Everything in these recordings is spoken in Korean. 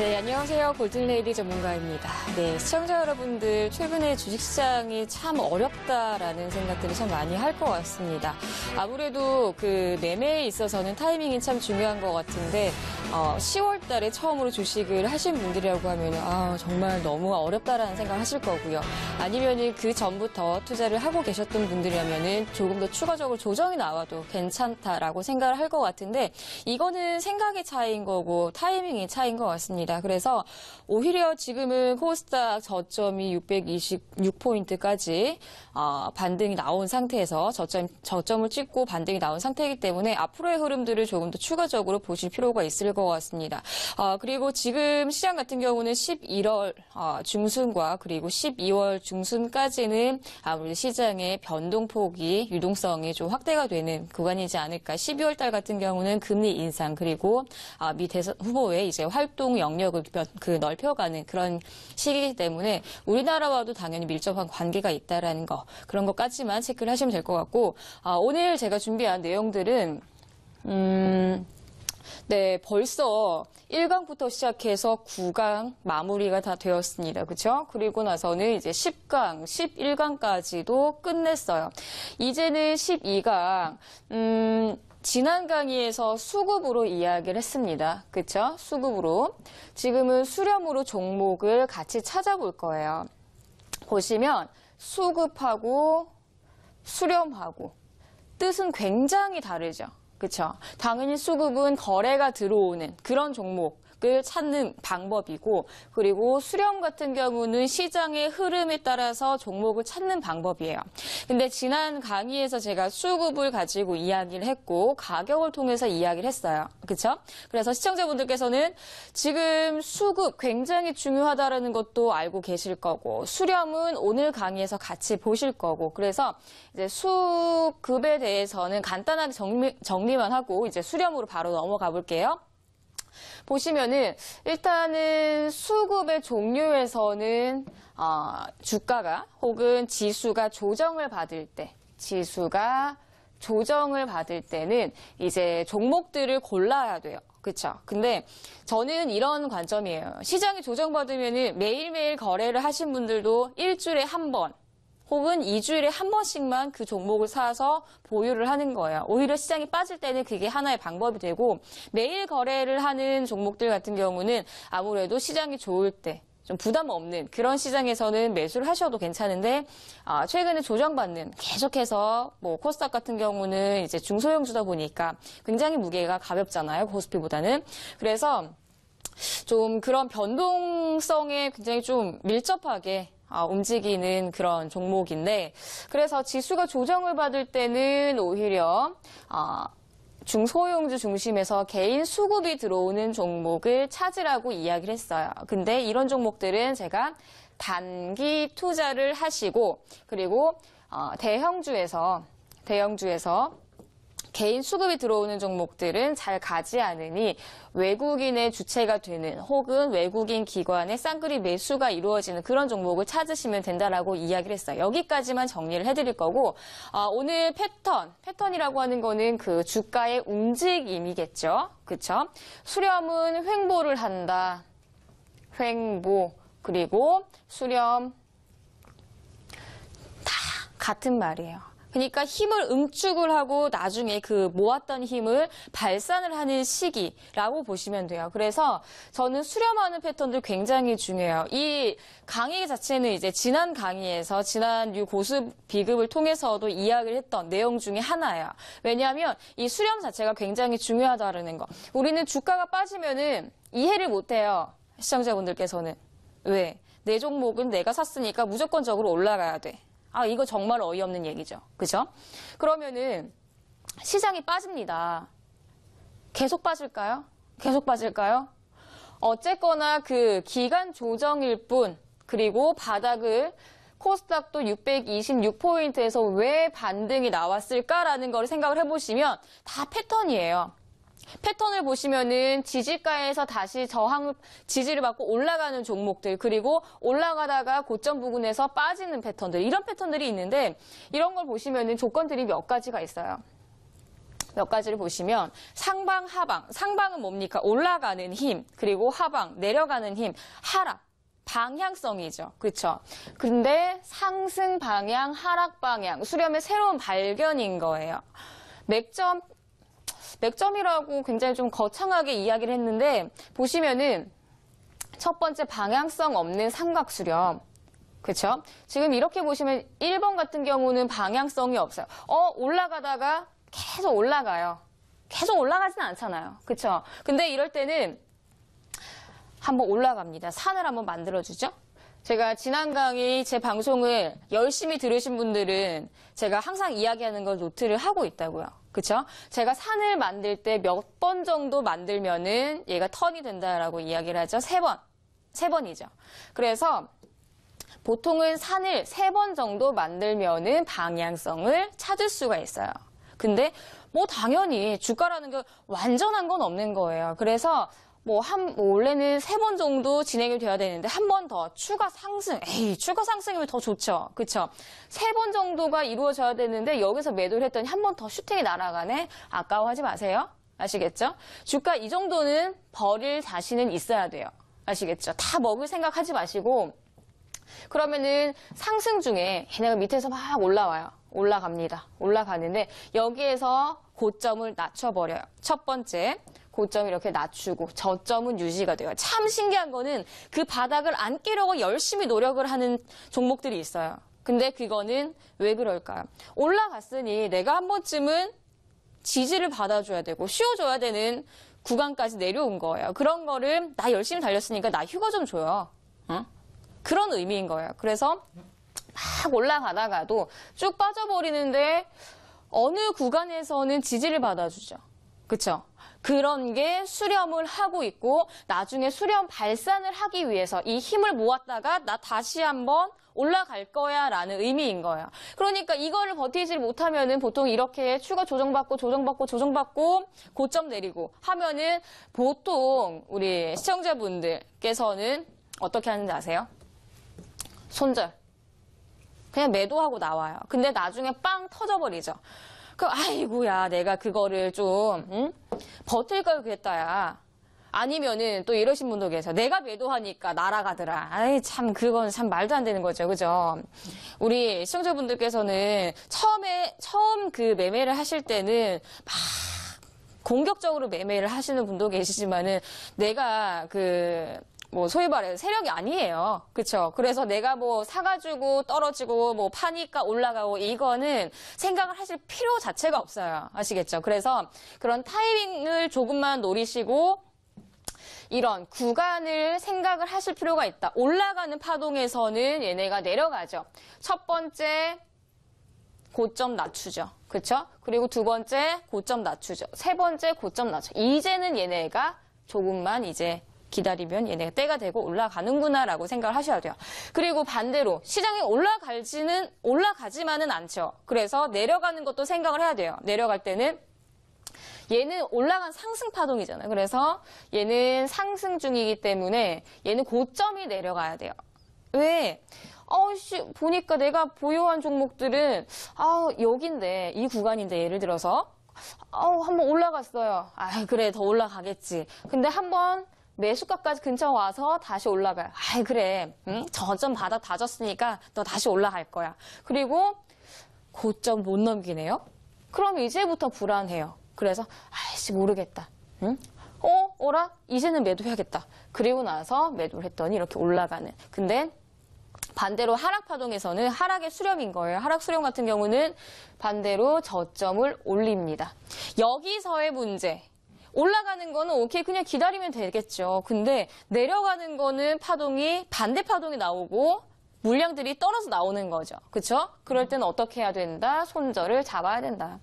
네, 안녕하세요. 골든레이디 전문가입니다. 네, 시청자 여러분들, 최근에 주식시장이 참 어렵다라는 생각들을 참 많이 할 것 같습니다. 아무래도 그 매매에 있어서는 타이밍이 참 중요한 것 같은데, 10월 달에 처음으로 주식을 하신 분들이라고 하면, 정말 너무 어렵다라는 생각 하실 거고요. 아니면은 그 전부터 투자를 하고 계셨던 분들이라면은 조금 더 추가적으로 조정이 나와도 괜찮다라고 생각을 할 것 같은데, 이거는 생각의 차이인 거고, 타이밍의 차이인 것 같습니다. 그래서 오히려 지금은 코스닥 저점이 626포인트까지 반등이 나온 상태에서 저점을 찍고 반등이 나온 상태이기 때문에 앞으로의 흐름들을 조금 더 추가적으로 보실 필요가 있을 것 같습니다. 그리고 지금 시장 같은 경우는 11월 중순과 그리고 12월 중순까지는 아무래도 시장의 변동폭이 유동성이 좀 확대가 되는 구간이지 않을까. 12월 달 같은 경우는 금리 인상 그리고 미 대선 후보의 이제 활동 영역을 넓혀가는 그런 시기이기 때문에 우리나라와도 당연히 밀접한 관계가 있다라는 거 그런 것까지만 체크를 하시면 될 것 같고 오늘 제가 준비한 내용들은 네, 벌써 1강부터 시작해서 9강 마무리가 다 되었습니다. 그렇죠? 그리고 나서는 이제 10강, 11강까지도 끝냈어요. 이제는 12강 지난 강의에서 수급으로 이야기를 했습니다. 그쵸? 수급으로. 지금은 수렴으로 종목을 같이 찾아볼 거예요. 보시면 수급하고 수렴하고 뜻은 굉장히 다르죠. 그쵸? 당연히 수급은 거래가 들어오는 그런 종목을 찾는 방법이고 그리고 수렴 같은 경우는 시장의 흐름에 따라서 종목을 찾는 방법이에요. 근데 지난 강의에서 제가 수급을 가지고 이야기를 했고 가격을 통해서 이야기를 했어요. 그쵸? 그래서 시청자분들께서는 지금 수급 굉장히 중요하다는 것도 알고 계실 거고 수렴은 오늘 강의에서 같이 보실 거고 그래서 이제 수급에 대해서는 간단하게 정리만 하고 이제 수렴으로 바로 넘어가 볼게요. 보시면은 일단은 수급의 종류에서는 주가가 혹은 지수가 조정을 받을 때는 이제 종목들을 골라야 돼요. 그렇죠? 근데 저는 이런 관점이에요. 시장이 조정받으면은 매일매일 거래를 하신 분들도 일주일에 한 번 혹은 2주일에 한 번씩만 그 종목을 사서 보유를 하는 거예요. 오히려 시장이 빠질 때는 그게 하나의 방법이 되고 매일 거래를 하는 종목들 같은 경우는 아무래도 시장이 좋을 때 좀 부담 없는 그런 시장에서는 매수를 하셔도 괜찮은데 최근에 조정받는 계속해서 뭐 코스닥 같은 경우는 이제 중소형주다 보니까 굉장히 무게가 가볍잖아요. 코스피보다는. 그래서 좀 그런 변동성에 굉장히 좀 밀접하게 움직이는 그런 종목인데 그래서 지수가 조정을 받을 때는 오히려 중소형주 중심에서 개인 수급이 들어오는 종목을 찾으라고 이야기를 했어요. 근데 이런 종목들은 제가 단기 투자를 하시고 그리고 대형주에서 개인 수급이 들어오는 종목들은 잘 가지 않으니 외국인의 주체가 되는 혹은 외국인 기관의 쌍끌이 매수가 이루어지는 그런 종목을 찾으시면 된다라고 이야기를 했어요. 여기까지만 정리를 해드릴 거고 오늘 패턴이라고 하는 거는 그 주가의 움직임이겠죠. 그쵸? 수렴은 횡보를 한다. 횡보 그리고 수렴 다 같은 말이에요. 그러니까 힘을 응축을 하고 나중에 그 모았던 힘을 발산을 하는 시기라고 보시면 돼요. 그래서 저는 수렴하는 패턴들 굉장히 중요해요. 이 강의 자체는 이제 지난 강의에서 지난 고수 비급을 통해서도 이야기를 했던 내용 중에 하나예요. 왜냐하면 이 수렴 자체가 굉장히 중요하다는 거. 우리는 주가가 빠지면은 이해를 못해요. 시청자분들께서는. 왜? 내 종목은 내가 샀으니까 무조건적으로 올라가야 돼. 이거 정말 어이없는 얘기죠. 그죠? 그러면은 시장이 빠집니다. 계속 빠질까요? 계속 빠질까요? 어쨌거나 그 기간 조정일 뿐 그리고 바닥을 코스닥도 626포인트에서 왜 반등이 나왔을까라는 걸 생각을 해보시면 다 패턴이에요. 패턴을 보시면은 지지가에서 다시 지지를 받고 올라가는 종목들 그리고 올라가다가 고점 부근에서 빠지는 패턴들 이런 패턴들이 있는데 이런 걸 보시면은 조건들이 몇 가지가 있어요. 몇 가지를 보시면 상방, 하방. 상방은 뭡니까? 올라가는 힘. 그리고 하방, 내려가는 힘. 하락, 방향성이죠. 그렇죠? 근데 상승 방향, 하락 방향. 수렴의 새로운 발견인 거예요. 맥점이라고 굉장히 좀 거창하게 이야기를 했는데 보시면은 첫 번째 방향성 없는 삼각 수렴. 그렇죠? 지금 이렇게 보시면 1번 같은 경우는 방향성이 없어요. 올라가다가 계속 올라가요. 계속 올라가진 않잖아요. 그렇죠? 근데 이럴 때는 한번 올라갑니다. 산을 한번 만들어주죠. 제가 지난 강의 제 방송을 열심히 들으신 분들은 제가 항상 이야기하는 걸 노트를 하고 있다고요. 그렇죠? 제가 산을 만들 때 몇 번 정도 만들면은 얘가 턴이 된다라고 이야기를 하죠. 3번. 3번이죠. 그래서 보통은 산을 3번 정도 만들면은 방향성을 찾을 수가 있어요. 근데 뭐 당연히 주가라는 게 완전한 건 없는 거예요. 그래서 원래는 3번 정도 진행이 돼야 되는데 한 번 더 추가 상승. 추가 상승이면 더 좋죠. 그쵸? 3번 정도가 이루어져야 되는데 여기서 매도를 했더니 한 번 더 슈팅이 날아가네. 아까워하지 마세요. 아시겠죠? 주가 이 정도는 버릴 자신은 있어야 돼요. 아시겠죠? 다 먹을 생각하지 마시고 그러면은 상승 중에 얘네가 밑에서 막 올라와요. 올라갑니다. 올라가는데 여기에서 고점을 낮춰버려요. 첫 번째 고점 이렇게 낮추고 저점은 유지가 돼요. 참 신기한 거는 그 바닥을 안 깨려고 열심히 노력을 하는 종목들이 있어요. 근데 그거는 왜 그럴까요? 올라갔으니 내가 한 번쯤은 지지를 받아줘야 되고 쉬어줘야 되는 구간까지 내려온 거예요. 그런 거를 나 열심히 달렸으니까 나 휴가 좀 줘요. 그런 의미인 거예요. 그래서 막 올라가다가도 쭉 빠져버리는데 어느 구간에서는 지지를 받아주죠. 그쵸? 그런 게 수렴을 하고 있고 나중에 수렴 발산을 하기 위해서 이 힘을 모았다가 나 다시 한번 올라갈 거야 라는 의미인 거예요. 그러니까 이거를 버티지 못하면은 보통 이렇게 추가 조정받고 고점 내리고 하면은 보통 우리 시청자분들께서는 어떻게 하는지 아세요? 손절. 그냥 매도하고 나와요. 근데 나중에 빵 터져버리죠. 아이고야, 내가 그거를 좀, 버틸 걸 그랬다야. 아니면은 또 이러신 분도 계세요. 내가 매도하니까 날아가더라. 참, 그건 참 말도 안 되는 거죠. 그죠? 우리 시청자분들께서는 처음 그 매매를 하실 때는 막 공격적으로 매매를 하시는 분도 계시지만은 내가 소위 말해 세력이 아니에요. 그쵸? 그래서 내가 사가지고 떨어지고 파니까 올라가고 이거는 생각을 하실 필요 자체가 없어요. 아시겠죠? 그래서 그런 타이밍을 조금만 노리시고 이런 구간을 생각을 하실 필요가 있다. 올라가는 파동에서는 얘네가 내려가죠. 첫 번째 고점 낮추죠. 그쵸? 그리고 두 번째 고점 낮추죠. 세 번째 고점 낮추죠. 이제는 얘네가 조금만 이제 기다리면 얘네가 때가 되고 올라가는구나라고 생각을 하셔야 돼요. 그리고 반대로 시장이 올라가지만은 않죠. 그래서 내려가는 것도 생각을 해야 돼요. 내려갈 때는 얘는 올라간 상승 파동이잖아요. 그래서 얘는 상승 중이기 때문에 얘는 고점이 내려가야 돼요. 왜? 보니까 내가 보유한 종목들은 여긴데 이 구간인데 예를 들어서 한번 올라갔어요. 그래 더 올라가겠지. 근데 한번 매수가까지 근처 와서 다시 올라가요. 그래. 저점 바닥 다졌으니까 너 다시 올라갈 거야. 그리고 고점 못 넘기네요. 그럼 이제부터 불안해요. 그래서 모르겠다. 어라? 이제는 매도해야겠다. 그리고 나서 매도를 했더니 이렇게 올라가는. 근데 반대로 하락 파동에서는 하락의 수렴인 거예요. 하락 수렴 같은 경우는 반대로 저점을 올립니다. 여기서의 문제. 올라가는 거는 오케이 그냥 기다리면 되겠죠. 근데 내려가는 거는 반대 파동이 나오고 물량들이 떨어져 나오는 거죠. 그렇죠? 그럴 때는 어떻게 해야 된다? 손절을 잡아야 된다.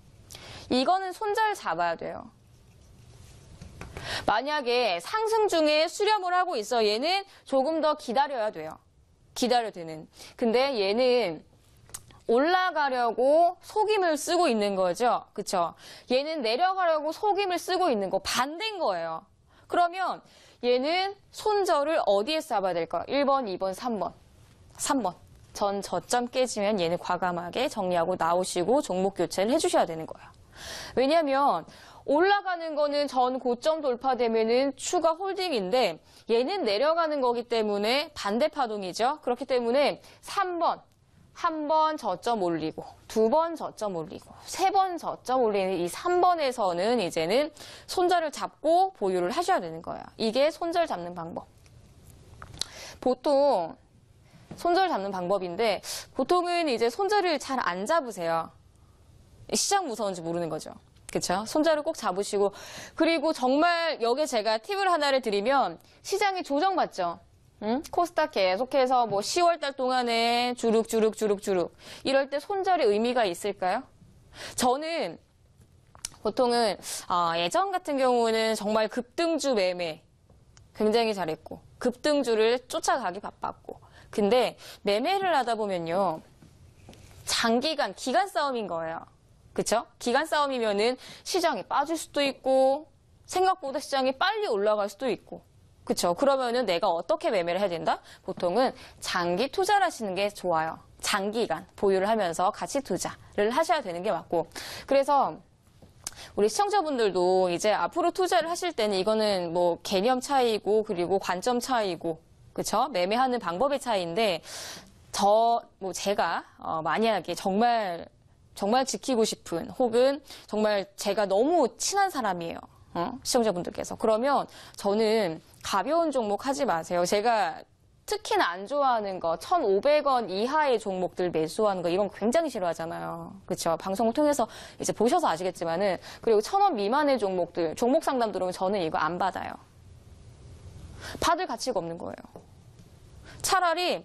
이거는 손절 잡아야 돼요. 만약에 상승 중에 수렴을 하고 있어. 얘는 조금 더 기다려야 돼요. 기다려야 되는. 근데 얘는 올라가려고 속임을 쓰고 있는 거죠. 그쵸? 얘는 내려가려고 속임을 쓰고 있는 거 반대인 거예요. 그러면 얘는 손절을 어디에 잡아야 될까요? 1번, 2번, 3번. 3번. 전 저점 깨지면 얘는 과감하게 정리하고 나오시고 종목 교체를 해주셔야 되는 거예요. 왜냐하면 올라가는 거는 전 고점 돌파되면은 추가 홀딩인데 얘는 내려가는 거기 때문에 반대 파동이죠. 그렇기 때문에 3번 한 번 저점 올리고, 2번 저점 올리고, 3번 저점 올리는 이 3번에서는 이제는 손절을 잡고 보유를 하셔야 되는 거예요. 이게 손절 잡는 방법. 보통 손절 잡는 방법인데 보통은 이제 손절을 잘 안 잡으세요. 시장 무서운지 모르는 거죠. 그렇죠? 손절을 꼭 잡으시고, 그리고 정말 여기에 제가 팁을 하나를 드리면 시장이 조정받죠. 코스닥 계속해서 뭐 10월 달 동안에 주룩주룩 이럴 때 손절의 의미가 있을까요? 저는 보통은 예전 같은 경우는 정말 급등주 매매 굉장히 잘했고 급등주를 쫓아가기 바빴고, 근데 매매를 하다 보면요 장기간 기간 싸움인 거예요. 그쵸? 기간 싸움이면은 시장이 빠질 수도 있고 생각보다 시장이 빨리 올라갈 수도 있고, 그쵸? 그러면은 내가 어떻게 매매를 해야 된다? 보통은 장기 투자를 하시는 게 좋아요. 장기간 보유를 하면서 가치 투자를 하셔야 되는 게 맞고, 그래서 우리 시청자분들도 이제 앞으로 투자를 하실 때는 이거는 뭐 개념 차이고 그리고 관점 차이고, 그쵸? 매매하는 방법의 차이인데, 제가 만약에 정말 지키고 싶은, 혹은 정말 제가 너무 친한 사람이에요. 시청자분들께서. 그러면 저는 가벼운 종목 하지 마세요. 제가 특히나 안 좋아하는 거 1,500원 이하의 종목들 매수하는 거, 이건 굉장히 싫어하잖아요. 그렇죠? 방송을 통해서 이제 보셔서 아시겠지만은, 그리고 1,000원 미만의 종목들, 종목 상담 들어오면 저는 이거 안 받아요. 받을 가치가 없는 거예요. 차라리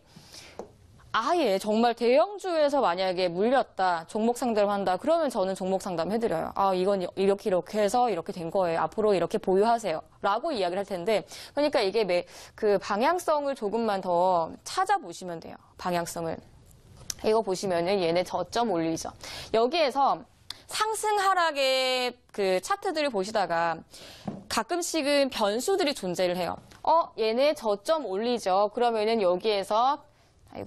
아예 정말 대형주에서 만약에 물렸다, 종목 상담을 한다, 그러면 저는 종목 상담 해드려요. 이건 이렇게 해서 이렇게 된 거예요. 앞으로 이렇게 보유하세요. 라고 이야기를 할 텐데, 그러니까 이게 그 방향성을 조금만 더 찾아보시면 돼요. 방향성을. 이거 보시면은 얘네 저점 올리죠. 여기에서 상승 하락의 그 차트들을 보시다가 가끔씩은 변수들이 존재를 해요. 얘네 저점 올리죠. 그러면은 여기에서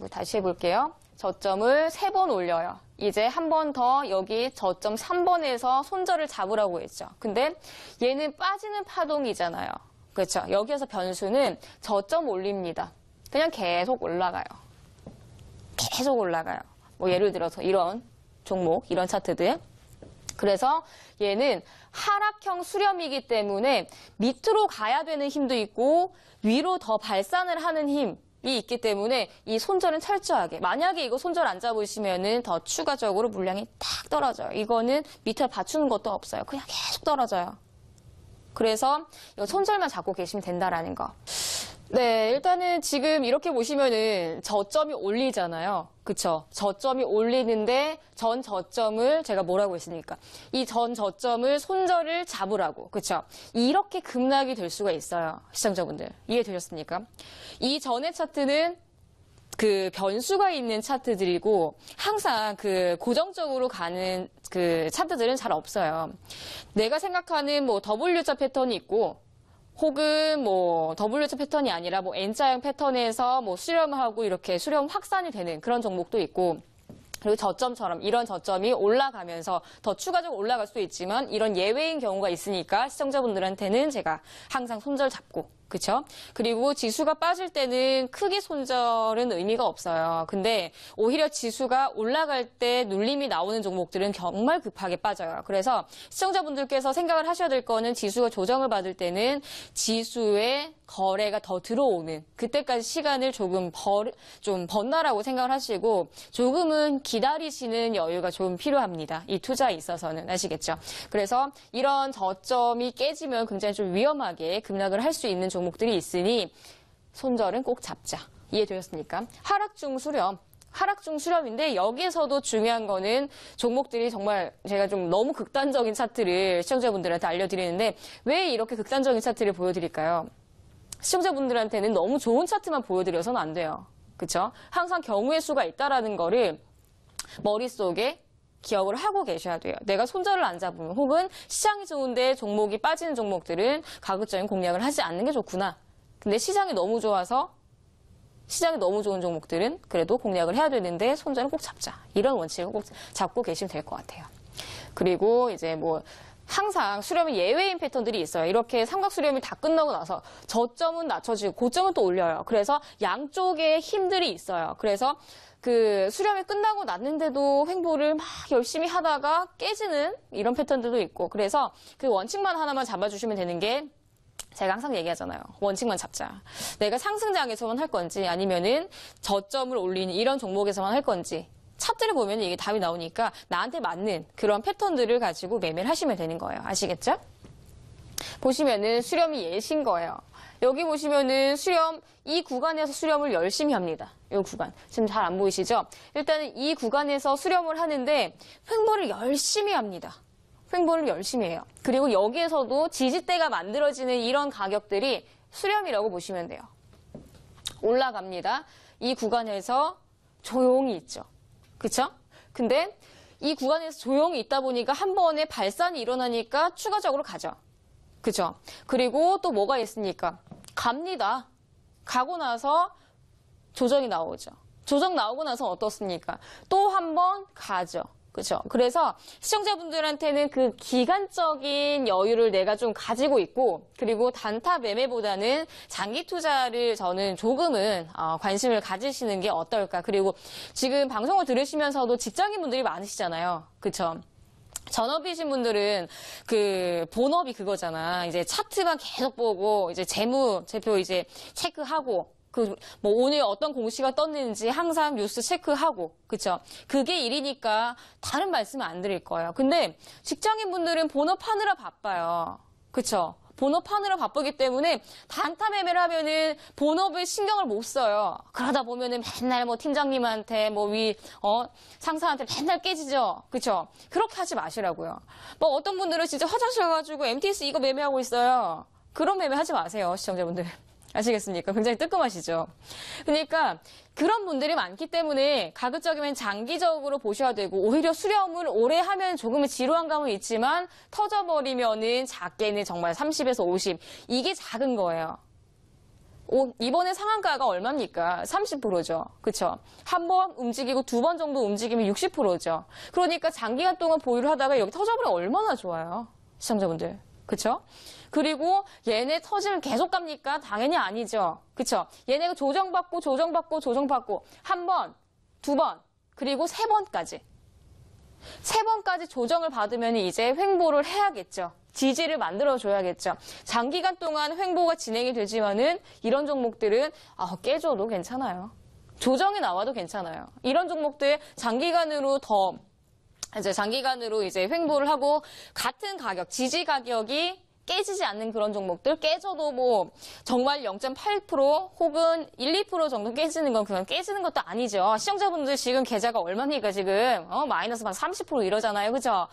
다시 해볼게요. 저점을 3번 올려요. 이제 한 번 더 여기 저점 3번에서 손절을 잡으라고 했죠. 근데 얘는 빠지는 파동이잖아요. 그렇죠? 여기에서 변수는 저점 올립니다. 그냥 계속 올라가요. 계속 올라가요. 뭐 예를 들어서 이런 종목, 이런 차트들. 그래서 얘는 하락형 수렴이기 때문에 밑으로 가야 되는 힘도 있고 위로 더 발산을 하는 힘이 있기 때문에 이 손절은 철저하게, 만약에 이거 손절 안 잡으시면은 더 추가적으로 물량이 탁 떨어져요. 이거는 밑을 받추는 것도 없어요. 그냥 계속 떨어져요. 그래서 이거 손절만 잡고 계시면 된다라는 거. 네, 일단은 지금 이렇게 보시면은 저점이 올리잖아요. 그쵸? 저점이 올리는데 전 저점을 제가 뭐라고 했습니까? 이 전 저점을 손절을 잡으라고. 그쵸? 이렇게 급락이 될 수가 있어요. 시청자분들. 이해되셨습니까? 이 전의 차트는 그 변수가 있는 차트들이고 항상 그 고정적으로 가는 그 차트들은 잘 없어요. 내가 생각하는 뭐 W자 패턴이 있고, 혹은 뭐 W자 패턴이 아니라 뭐 N자형 패턴에서 뭐 수렴하고 이렇게 수렴 확산이 되는 그런 종목도 있고, 그리고 저점처럼 이런 저점이 올라가면서 더 추가적으로 올라갈 수도 있지만 이런 예외인 경우가 있으니까 시청자분들한테는 제가 항상 손절 잡고, 그쵸? 그리고 지수가 빠질 때는 크게 손절은 의미가 없어요. 근데 오히려 지수가 올라갈 때 눌림이 나오는 종목들은 정말 급하게 빠져요. 그래서 시청자분들께서 생각을 하셔야 될 거는 지수가 조정을 받을 때는 지수의 거래가 더 들어오는 그때까지 시간을 좀 번나라고 생각을 하시고 조금은 기다리시는 여유가 좀 필요합니다. 이 투자에 있어서는. 아시겠죠? 그래서 이런 저점이 깨지면 굉장히 좀 위험하게 급락을 할 수 있는 종목들이 있으니 손절은 꼭 잡자. 이해되셨습니까? 하락 중 수렴인데 여기에서도 중요한 거는 종목들이 정말 제가 좀 너무 극단적인 차트를 시청자분들한테 알려드리는데 왜 이렇게 극단적인 차트를 보여드릴까요? 시청자분들한테는 너무 좋은 차트만 보여드려서는 안 돼요. 그쵸? 항상 경우의 수가 있다라는 거를 머릿속에 기억을 하고 계셔야 돼요. 내가 손절을 안 잡으면, 혹은 시장이 좋은데 종목이 빠지는 종목들은 가급적인 공략을 하지 않는 게 좋구나. 근데 시장이 너무 좋아서 시장이 너무 좋은 종목들은 그래도 공략을 해야 되는데 손절은 꼭 잡자. 이런 원칙을 꼭 잡고 계시면 될 것 같아요. 그리고 이제 뭐 항상 수렴이 예외인 패턴들이 있어요. 이렇게 삼각 수렴이 다 끝나고 나서 저점은 낮춰지고 고점은 또 올려요. 그래서 양쪽에 힘들이 있어요. 그래서 그 수렴이 끝나고 났는데도 횡보를 막 열심히 하다가 깨지는 이런 패턴들도 있고, 그래서 그 원칙만 하나만 잡아주시면 되는 게, 제가 항상 얘기하잖아요. 원칙만 잡자. 내가 상승장에서만 할 건지 아니면은 저점을 올리는 이런 종목에서만 할 건지, 차트를 보면 이게 답이 나오니까 나한테 맞는 그런 패턴들을 가지고 매매를 하시면 되는 거예요. 아시겠죠? 보시면은 수렴이 예신 거예요. 여기 보시면은 수렴, 이 구간에서 수렴을 열심히 합니다. 이 구간. 지금 잘 안 보이시죠? 일단은 이 구간에서 수렴을 하는데 횡보를 열심히 합니다. 횡보를 열심히 해요. 그리고 여기에서도 지지대가 만들어지는 이런 가격들이 수렴이라고 보시면 돼요. 올라갑니다. 이 구간에서 조용히 있죠. 그쵸? 근데 이 구간에서 조용히 있다 보니까 한 번에 발산이 일어나니까 추가적으로 가죠. 그죠? 그리고 또 뭐가 있습니까? 갑니다. 가고 나서 조정이 나오죠. 조정 나오고 나서 어떻습니까? 또 한 번 가죠. 그죠? 그래서 시청자분들한테는 그 기간적인 여유를 내가 좀 가지고 있고, 그리고 단타 매매보다는 장기 투자를 저는 조금은 관심을 가지시는 게 어떨까. 그리고 지금 방송을 들으시면서도 직장인분들이 많으시잖아요. 그쵸? 전업이신 분들은 그 본업이 그거잖아. 이제 차트만 계속 보고 이제 재무제표 이제 체크하고, 뭐 오늘 어떤 공시가 떴는지 항상 뉴스 체크하고, 그쵸? 그게 일이니까 다른 말씀은 안 드릴 거예요. 근데 직장인분들은 본업하느라 바빠요. 그쵸? 본업하느라 바쁘기 때문에 단타 매매를 하면은 본업을 신경을 못 써요. 그러다 보면은 맨날 뭐 팀장님한테 뭐 상사한테 맨날 깨지죠. 그쵸? 그렇게 하지 마시라고요. 뭐 어떤 분들은 진짜 화장실 가가지고 MTS 이거 매매하고 있어요. 그런 매매 하지 마세요, 시청자분들. 아시겠습니까? 굉장히 뜨끔하시죠? 그러니까 그런 분들이 많기 때문에 가급적이면 장기적으로 보셔야 되고, 오히려 수렴을 오래 하면 조금의 지루한 감은 있지만 터져버리면은 작게는 정말 30에서 50. 이게 작은 거예요. 이번에 상한가가 얼마입니까? 30%죠. 그쵸? 한 번 움직이고 두 번 정도 움직이면 60%죠. 그러니까 장기간 동안 보유를 하다가 여기 터져버리면 얼마나 좋아요. 시청자분들. 그쵸? 그리고 얘네 터지면 계속 갑니까? 당연히 아니죠. 그쵸? 얘네가 조정받고 한 번, 두 번, 그리고 세 번까지. 세 번까지 조정을 받으면 이제 횡보를 해야겠죠. 지지를 만들어줘야겠죠. 장기간 동안 횡보가 진행이 되지만은 이런 종목들은 깨져도 괜찮아요. 조정이 나와도 괜찮아요. 이런 종목들 장기간으로 이제 횡보를 하고 같은 가격, 지지 가격이 깨지지 않는 그런 종목들, 깨져도 뭐 정말 0.8% 혹은 1, 2% 정도 깨지는 건 그냥 깨지는 것도 아니죠. 시청자분들 지금 계좌가 얼마니까 지금 마이너스 막 30% 이러잖아요. 그죠?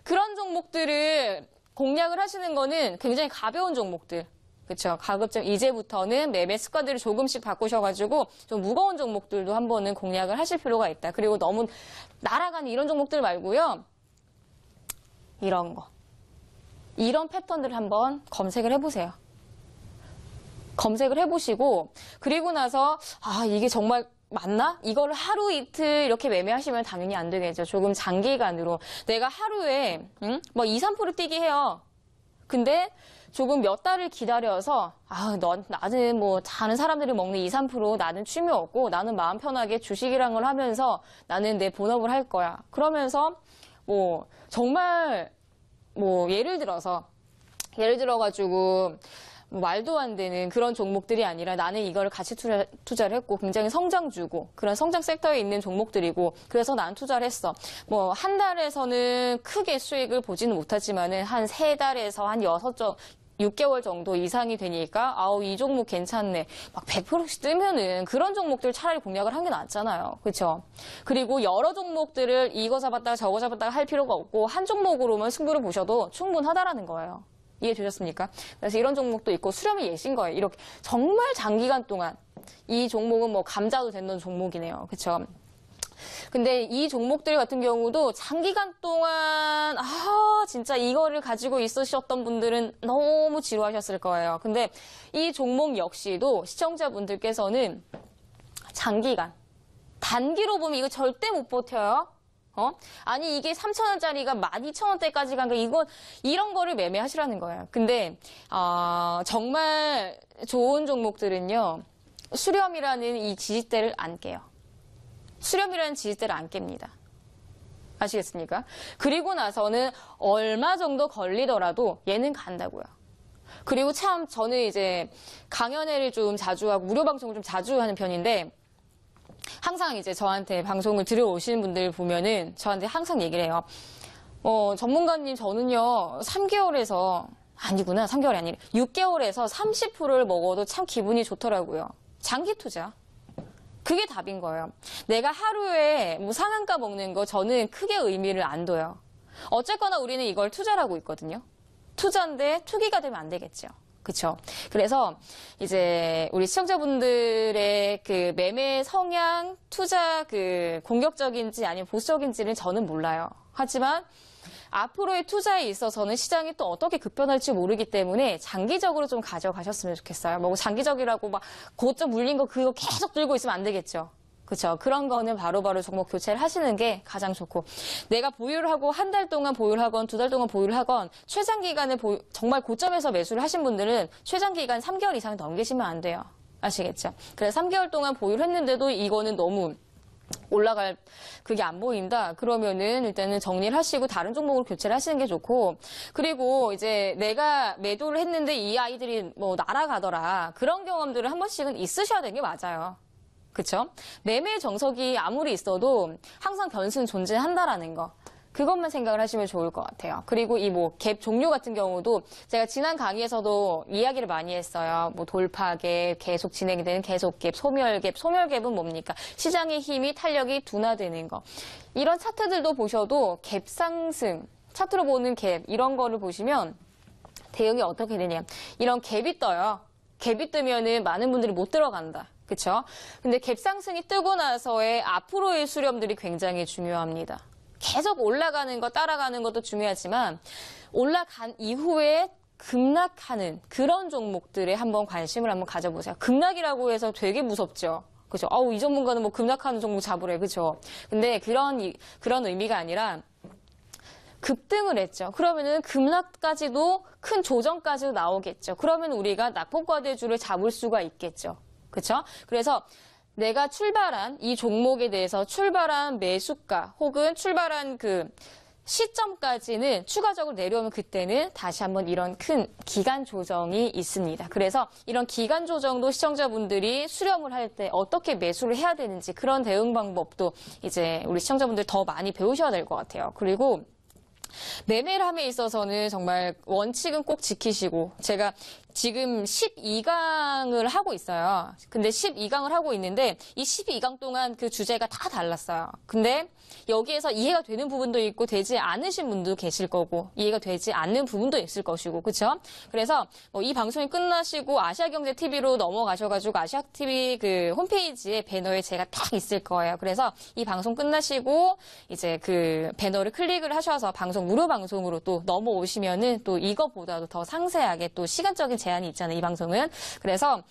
그런 종목들을 공략을 하시는 거는 굉장히 가벼운 종목들. 그렇죠. 가급적 이제부터는 매매 습관들을 조금씩 바꾸셔가지고 좀 무거운 종목들도 한번은 공략을 하실 필요가 있다. 그리고 너무 날아가는 이런 종목들 말고요. 이런 거. 이런 패턴들을 한번 검색을 해보세요. 검색을 해보시고, 그리고 나서 이게 정말 맞나? 이거를 하루 이틀 이렇게 매매하시면 당연히 안 되겠죠. 조금 장기간으로. 내가 하루에 뭐 2, 3% 뛰기 해요. 근데 조금 몇 달을 기다려서 나는 뭐 다른 사람들이 먹는 2, 3% 나는 취미 없고 나는 마음 편하게 주식이란 걸 하면서 나는 내 본업을 할 거야. 그러면서 뭐 정말 뭐 예를 들어가지고 뭐 말도 안 되는 그런 종목들이 아니라 나는 이거를 같이 투자를 했고 굉장히 성장주고 그런 성장 섹터에 있는 종목들이고 그래서 난 투자를 했어. 뭐 한 달에서는 크게 수익을 보지는 못하지만은 한 3달에서 한 6개월 정도 이상이 되니까 이 종목 괜찮네. 막 100%씩 뜨면은 그런 종목들 차라리 공략을 한 게 낫잖아요. 그렇죠? 그리고 여러 종목들을 이거 잡았다가 저거 잡았다가 할 필요가 없고 한 종목으로만 승부를 보셔도 충분하다라는 거예요. 이해되셨습니까? 그래서 이런 종목도 있고 수렴이 예신 거예요. 이렇게 정말 장기간 동안 이 종목은 뭐 감자도 되는 종목이네요. 그렇죠? 근데 이 종목들 같은 경우도 장기간 동안 진짜 이거를 가지고 있으셨던 분들은 너무 지루하셨을 거예요. 근데 이 종목 역시도 시청자분들께서는 장기간 단기로 보면 이거 절대 못 버텨요. 아니 이게 3,000원짜리가 12,000원대까지 간 거 이런 거를 매매하시라는 거예요. 근데 정말 좋은 종목들은요. 수렴이라는 이 지지대를 안 깨요. 수렴이라는 지지대를 안 깹니다. 아시겠습니까? 그리고 나서는 얼마 정도 걸리더라도 얘는 간다고요. 그리고 참 저는 이제 강연회를 좀 자주 하고 무료 방송을 좀 자주 하는 편인데 항상 이제 저한테 방송을 들어오시는 분들 보면은 저한테 항상 얘기를 해요. 전문가님 저는요 3개월에서 아니구나 3개월이 아니라 6개월에서 30%를 먹어도 참 기분이 좋더라고요. 장기 투자. 그게 답인 거예요. 내가 하루에 뭐 상한가 먹는 거 저는 크게 의미를 안 둬요. 어쨌거나 우리는 이걸 투자라고 있거든요. 투자인데 투기가 되면 안 되겠죠. 그렇죠? 그래서 이제 우리 시청자분들의 그 매매 성향, 투자 그 공격적인지 아니면 보수적인지는 저는 몰라요. 하지만 앞으로의 투자에 있어서는 시장이 또 어떻게 급변할지 모르기 때문에 장기적으로 좀 가져가셨으면 좋겠어요. 뭐 장기적이라고 막 고점 물린 거 그거 계속 들고 있으면 안 되겠죠. 그렇죠. 그런 거는 바로바로 종목 교체를 하시는 게 가장 좋고 내가 보유를 하고 한 달 동안 보유를 하건 두 달 동안 보유를 하건 최장기간을 정말 고점에서 매수를 하신 분들은 최장기간 3개월 이상 넘기시면 안 돼요. 아시겠죠? 그래서 3개월 동안 보유를 했는데도 이거는 너무 올라갈 그게 안 보인다. 그러면은 일단은 정리를 하시고 다른 종목으로 교체를 하시는 게 좋고 그리고 이제 내가 매도를 했는데 이 아이들이 뭐 날아가더라. 그런 경험들을 한 번씩은 있으셔야 되는 게 맞아요. 그렇죠? 매매 정석이 아무리 있어도 항상 변수는 존재한다라는 거. 그것만 생각을 하시면 좋을 것 같아요. 그리고 이 뭐 갭 종류 같은 경우도 제가 지난 강의에서도 이야기를 많이 했어요. 뭐 돌파갭, 계속 진행이 되는 계속갭, 소멸갭. 소멸갭은 뭡니까? 시장의 힘이 탄력이 둔화되는 거. 이런 차트들도 보셔도 갭 상승, 차트로 보는 갭 이런 거를 보시면 대응이 어떻게 되냐. 이런 갭이 떠요. 갭이 뜨면은 많은 분들이 못 들어간다. 그렇죠? 근데 갭 상승이 뜨고 나서의 앞으로의 수렴들이 굉장히 중요합니다. 계속 올라가는 거 따라가는 것도 중요하지만 올라간 이후에 급락하는 그런 종목들에 한번 관심을 한번 가져보세요. 급락이라고 해서 되게 무섭죠. 그죠? 이 전문가는 뭐 급락하는 종목 잡으래. 그죠? 근데 그런 의미가 아니라 급등을 했죠. 그러면은 급락까지도 큰 조정까지도 나오겠죠. 그러면 우리가 낙폭과대주를 잡을 수가 있겠죠. 그렇죠? 그래서 내가 출발한 이 종목에 대해서 출발한 매수가 혹은 출발한 그 시점까지는 추가적으로 내려오면 그때는 다시 한번 이런 큰 기간 조정이 있습니다. 그래서 이런 기간 조정도 시청자분들이 수렴을 할 때 어떻게 매수를 해야 되는지 그런 대응 방법도 이제 우리 시청자분들 더 많이 배우셔야 될 것 같아요. 그리고 매매를 함에 있어서는 정말 원칙은 꼭 지키시고 제가 지금 12강을 하고 있어요. 근데 12강을 하고 있는데 이 12강 동안 그 주제가 다 달랐어요. 근데 여기에서 이해가 되는 부분도 있고 되지 않으신 분도 계실 거고 이해가 되지 않는 부분도 있을 것이고 그렇죠? 그래서 이 방송이 끝나시고 아시아경제TV로 넘어가셔가지고 아시아TV 그 홈페이지에 배너에 제가 딱 있을 거예요. 그래서 이 방송 끝나시고 이제 그 배너를 클릭을 하셔서 방송 무료 방송으로 또 넘어오시면은 또 이거보다도 더 상세하게 또 시간적인 제한이 있잖아요. 이 방송은. 그래서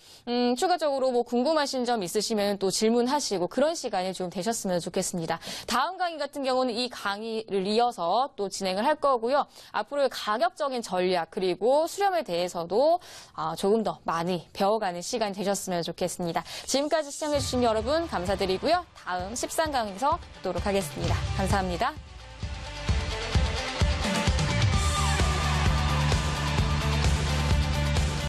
추가적으로 뭐 궁금하신 점 있으시면 또 질문하시고 그런 시간이 좀 되셨으면 좋겠습니다. 다음 강의 같은 경우는 이 강의를 이어서 또 진행을 할 거고요. 앞으로의 가격적인 전략 그리고 수렴에 대해서도 조금 더 많이 배워가는 시간이 되셨으면 좋겠습니다. 지금까지 시청해주신 여러분 감사드리고요. 다음 13강에서 뵙도록 하겠습니다. 감사합니다.